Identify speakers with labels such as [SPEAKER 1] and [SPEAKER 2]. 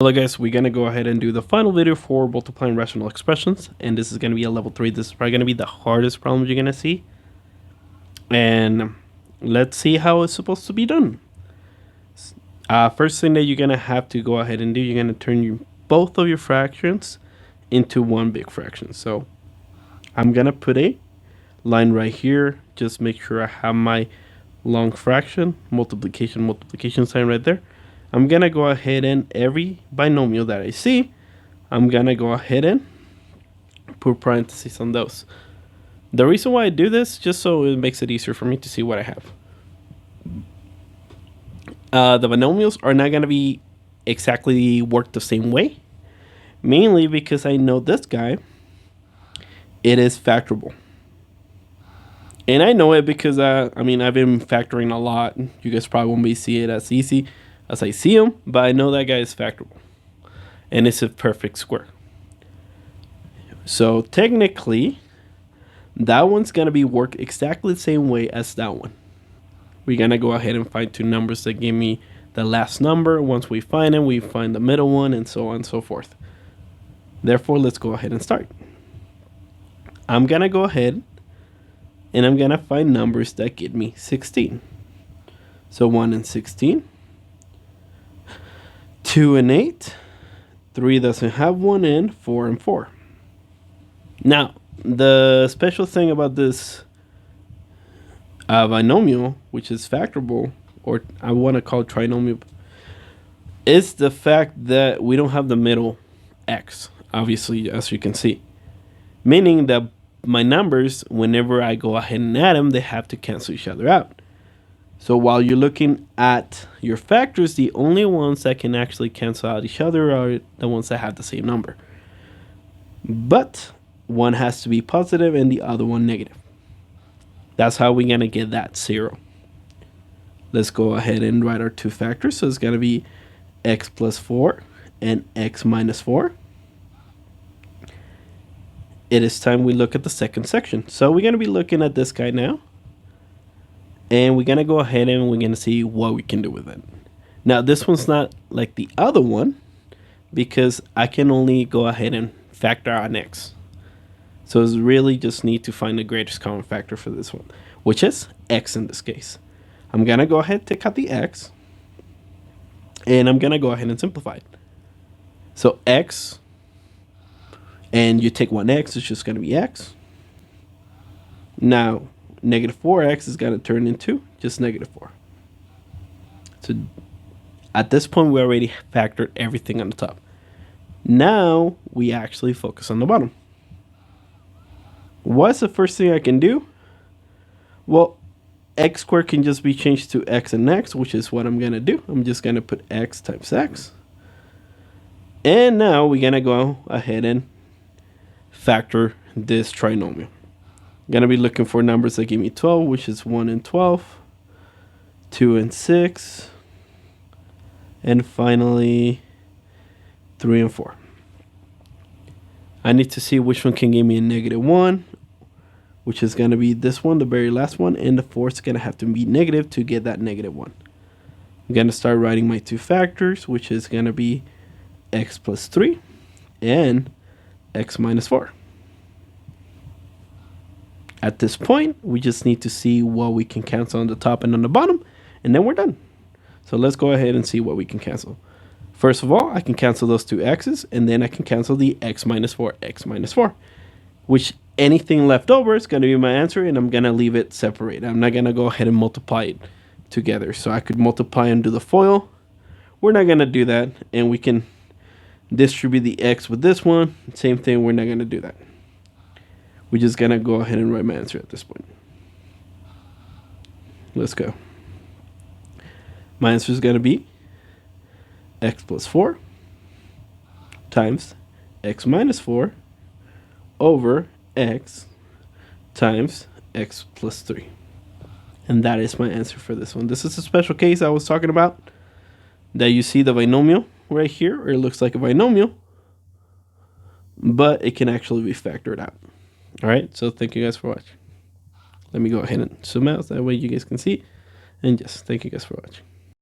[SPEAKER 1] Hello guys, we're going to go ahead and do the final video for multiplying rational expressions, and this is going to be a level 3. This is probably going to be the hardest problem you're going to see, and let's see how it's supposed to be done. First thing that you're going to have to go ahead and do, you're going to turn both of your fractions into one big fraction. So I'm going to put a line right here. Just make sure I have my long fraction, multiplication sign right there. I'm going to go ahead and every binomial that I see, I'm going to go ahead and put parentheses on those. The reason why I do this, just so it makes it easier for me to see what I have. The binomials are not going to be exactly work the same way, mainly because I know this guy, it is factorable. And I know it because, I've been factoring a lot. You guys probably won't be see it as easy as I see them, but I know that guy is factorable. And it's a perfect square. So technically, that one's going to be work exactly the same way as that one. We're going to go ahead and find two numbers that give me the last number. Once we find them, we find the middle one, and so on and so forth. Therefore, let's go ahead and start. I'm going to go ahead and I'm going to find numbers that give me 16. So 1 and 16. 2 and 8. 3 doesn't have 1, and 4 and 4. Now, the special thing about this binomial, which is factorable, or I want to call it trinomial, is the fact that we don't have the middle x, obviously, as you can see. Meaning that my numbers, whenever I go ahead and add them, they have to cancel each other out. So while you're looking at your factors, the only ones that can actually cancel out each other are the ones that have the same number. But one has to be positive and the other one negative. That's how we're going to get that 0. Let's go ahead and write our two factors. So it's going to be x plus 4 and x minus 4. It is time we look at the second section. So we're going to be looking at this guy now. And we're going to go ahead and we're going to see what we can do with it. Now, this one's not like the other one because I can only go ahead and factor out x. So it's really just need to find the greatest common factor for this one, which is x in this case. I'm going to go ahead and take out the x. And I'm going to go ahead and simplify it. So x, and you take one x, it's just going to be x. Now, negative 4x is going to turn into just negative 4. So at this point, we already factored everything on the top. Now, we actually focus on the bottom. What's the first thing I can do? Well, x squared can just be changed to x and x, which is what I'm going to do. I'm just going to put x times x. And now we're going to go ahead and factor this trinomial. I'm going to be looking for numbers that give me 12, which is 1 and 12, 2 and 6, and finally 3 and 4. I need to see which one can give me a negative 1, which is going to be this one, the very last one, and the fourth is going to have to be negative to get that negative 1. I'm going to start writing my two factors, which is going to be x plus 3 and x minus 4. At this point, we just need to see what we can cancel on the top and on the bottom, and then we're done. So let's go ahead and see what we can cancel. First of all, I can cancel those two x's, and then I can cancel the x minus 4, which anything left over is going to be my answer, and I'm going to leave it separate. I'm not going to go ahead and multiply it together. So I could multiply and do the FOIL. We're not going to do that, and we can distribute the x with this one. Same thing, we're not going to do that. We're just going to go ahead and write my answer at this point. Let's go. My answer is going to be x plus 4 times x minus 4 over x times x plus 3. And that is my answer for this one. This is a special case I was talking about. That you see the binomial right here, or it looks like a binomial, but it can actually be factored out. All right, so thank you guys for watching. Let me go ahead and zoom out, so that way you guys can see. And just thank you guys for watching.